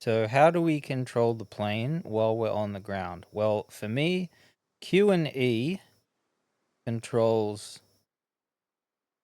So how do we control the plane while we're on the ground? Well, for me, Q and E controls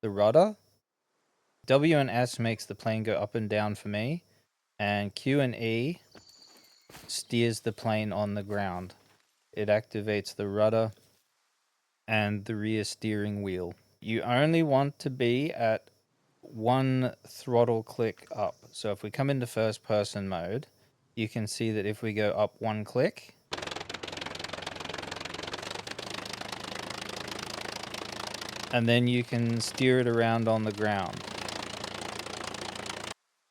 the rudder. W and S makes the plane go up and down for me. And Q and E steers the plane on the ground. It activates the rudder and the rear steering wheel. You only want to be at one throttle click up. So if we come into first person mode, you can see that if we go up one click, and then you can steer it around on the ground.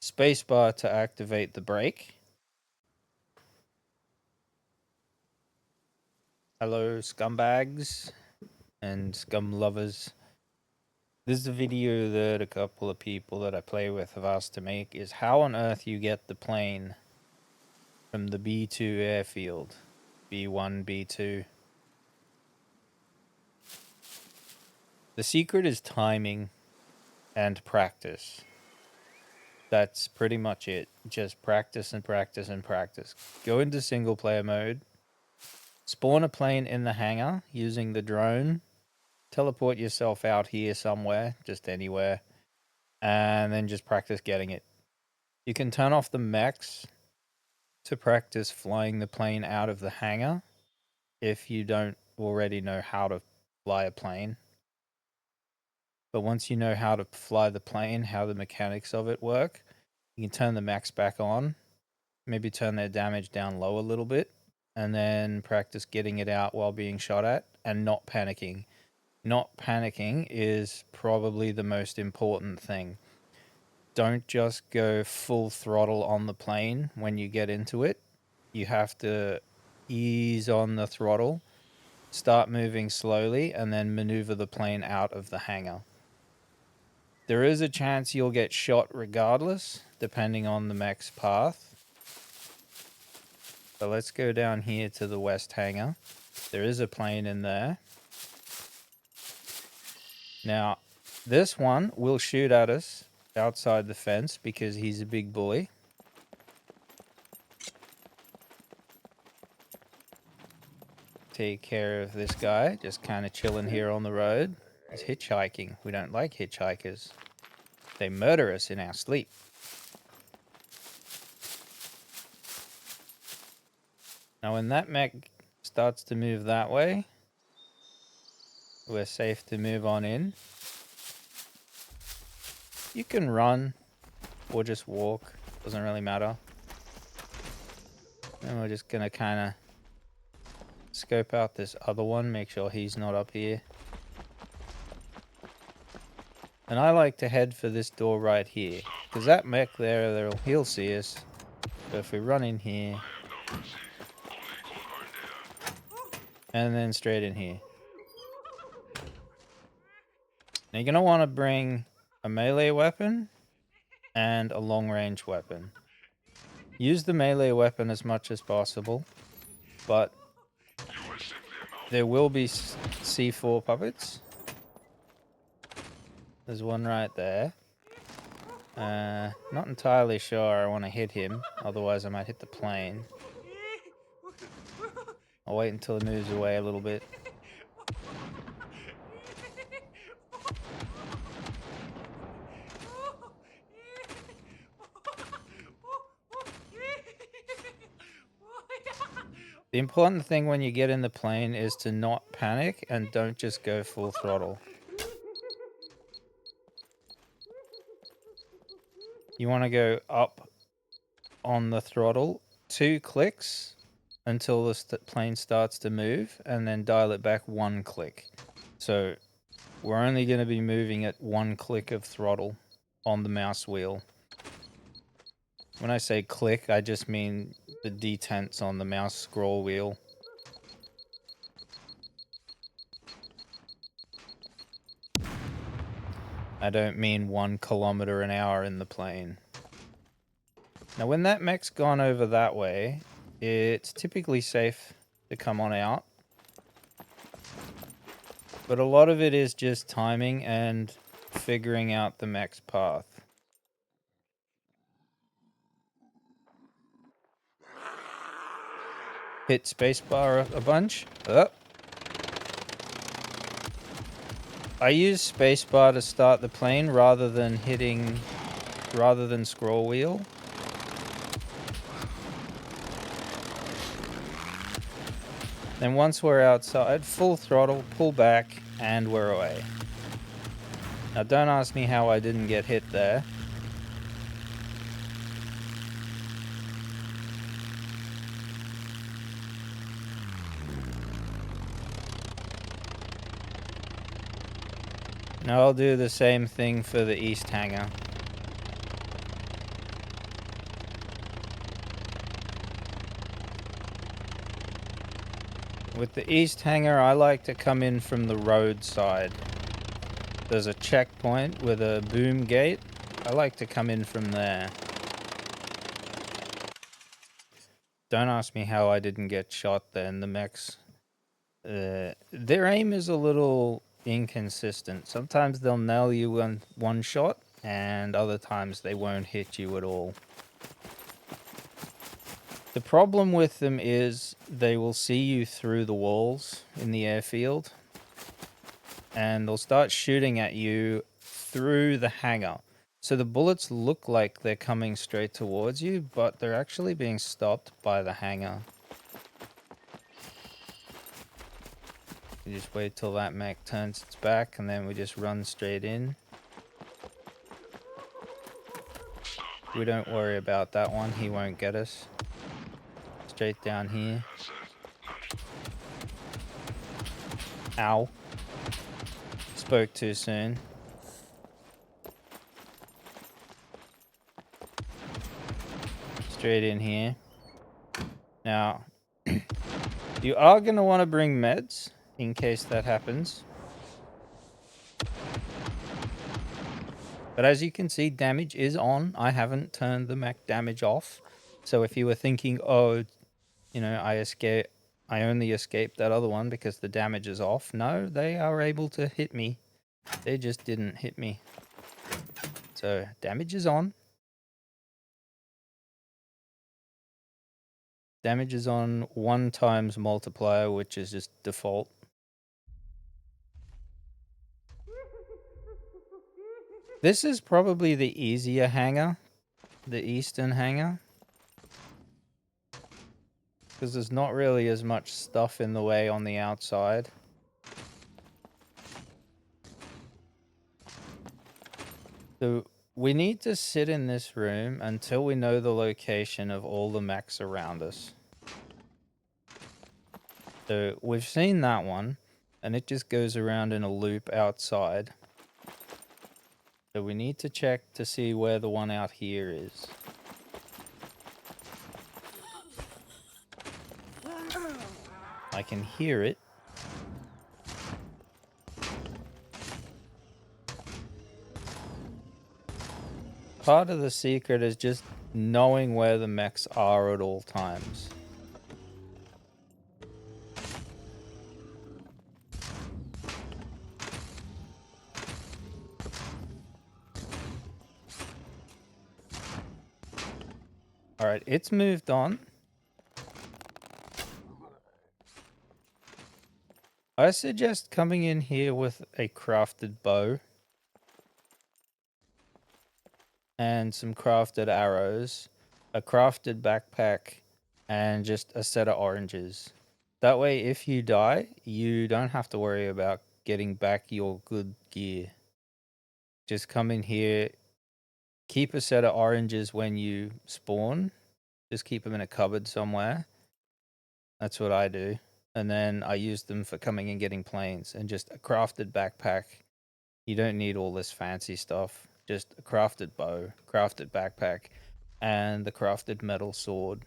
Spacebar to activate the brake. Hello, scumbags and scum lovers. This is a video that a couple of people that I play with have asked to make, is how on earth you get the plane from the B2 airfield. B1, B2. The secret is timing and practice. That's pretty much it. Just practice and practice and practice. Go into single player mode. Spawn a plane in the hangar using the drone. Teleport yourself out here somewhere, just anywhere. And then just practice getting it. You can turn off the mechs to practice flying the plane out of the hangar if you don't already know how to fly a plane. But once you know how to fly the plane, how the mechanics of it work, you can turn the mechs back on, maybe turn their damage down low a little bit, and then practice getting it out while being shot at and not panicking. Not panicking is probably the most important thing. Don't just go full throttle on the plane when you get into it. You have to ease on the throttle, start moving slowly, and then maneuver the plane out of the hangar. There is a chance you'll get shot regardless, depending on the mech's path. So let's go down here to the west hangar. There is a plane in there. Now, this one will shoot at us outside the fence because he's a big boy. Take care of this guy, just kind of chilling here on the road. He's hitchhiking. We don't like hitchhikers. They murder us in our sleep. Now when that mech starts to move that way, we're safe to move on in. You can run or just walk, doesn't really matter. And we're just gonna kind of scope out this other one, make sure he's not up here. And I like to head for this door right here, because that mech there, he'll see us. But if we run in here, and then straight in here. Now you're gonna want to bring a melee weapon and a long range weapon. Use the melee weapon as much as possible, but there will be C4 puppets. There's one right there. Not entirely sure I want to hit him, otherwise I might hit the plane. I'll wait until it moves away a little bit. The important thing when you get in the plane is to not panic and don't just go full throttle. You want to go up on the throttle 2 clicks until the plane starts to move, and then dial it back 1 click. So we're only going to be moving at 1 click of throttle on the mouse wheel. When I say click, I just mean the detents on the mouse scroll wheel. I don't mean 1 kilometer an hour in the plane. Now when that mech's gone over that way, it's typically safe to come on out. But a lot of it is just timing and figuring out the mech's path. Hit spacebar a bunch. Oh. I use spacebar to start the plane rather than scroll wheel. Then once we're outside, full throttle, pull back, and we're away. Now don't ask me how I didn't get hit there. Now I'll do the same thing for the east hangar. With the east hangar, I like to come in from the road side. There's a checkpoint with a boom gate. I like to come in from there. Don't ask me how I didn't get shot then. The mechs, their aim is a little inconsistent. Sometimes they'll nail you in one shot, and other times they won't hit you at all. The problem with them is they will see you through the walls in the airfield, and they'll start shooting at you through the hangar. So the bullets look like they're coming straight towards you, but they're actually being stopped by the hangar. You just wait till that mech turns its back, and then we just run straight in. We don't worry about that one, he won't get us. Straight down here. Ow. Spoke too soon. Straight in here. Now, you are going to want to bring meds in case that happens. But as you can see, damage is on. I haven't turned the mech damage off. So if you were thinking, oh, you know, I only escaped that other one because the damage is off. No, they are able to hit me. They just didn't hit me. So damage is on. Damage is on 1 times multiplier, which is just default. This is probably the easier hangar, the eastern hangar. Because there's not really as much stuff in the way on the outside. So we need to sit in this room until we know the location of all the mechs around us. So we've seen that one, and it just goes around in a loop outside. So we need to check to see where the one out here is. I can hear it. Part of the secret is just knowing where the mechs are at all times. Alright, it's moved on. I suggest coming in here with a crafted bow. And some crafted arrows. A crafted backpack. And just a set of oranges. That way, if you die, you don't have to worry about getting back your good gear. Just come in here. Keep a set of oranges when you spawn. Just keep them in a cupboard somewhere. That's what I do. And then I use them for coming and getting planes. And just a crafted backpack. You don't need all this fancy stuff. Just a crafted bow, crafted backpack, and the crafted metal sword.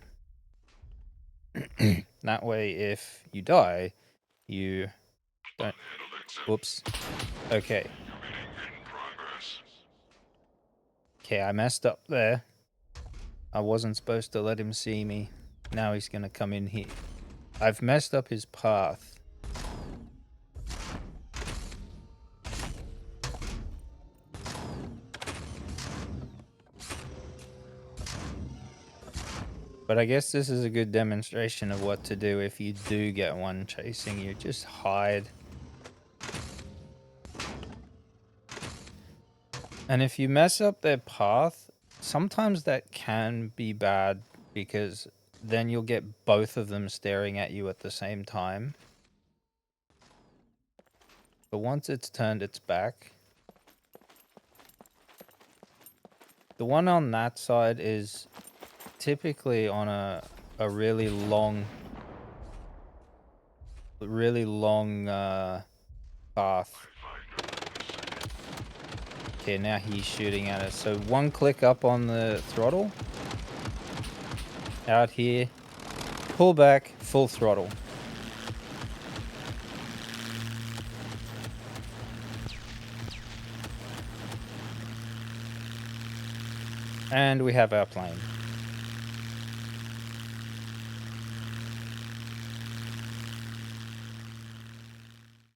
That way, if you die, you don't... Whoops. Okay. Okay, I messed up there. I wasn't supposed to let him see me. Now he's gonna come in here. I've messed up his path. But I guess this is a good demonstration of what to do if you do get one chasing you. Just hide. And if you mess up their path, sometimes that can be bad because then you'll get both of them staring at you at the same time. But once it's turned its back, the one on that side is typically on a really long path. Okay, now he's shooting at us. So one click up on the throttle. Out here. Pull back, full throttle. And we have our plane.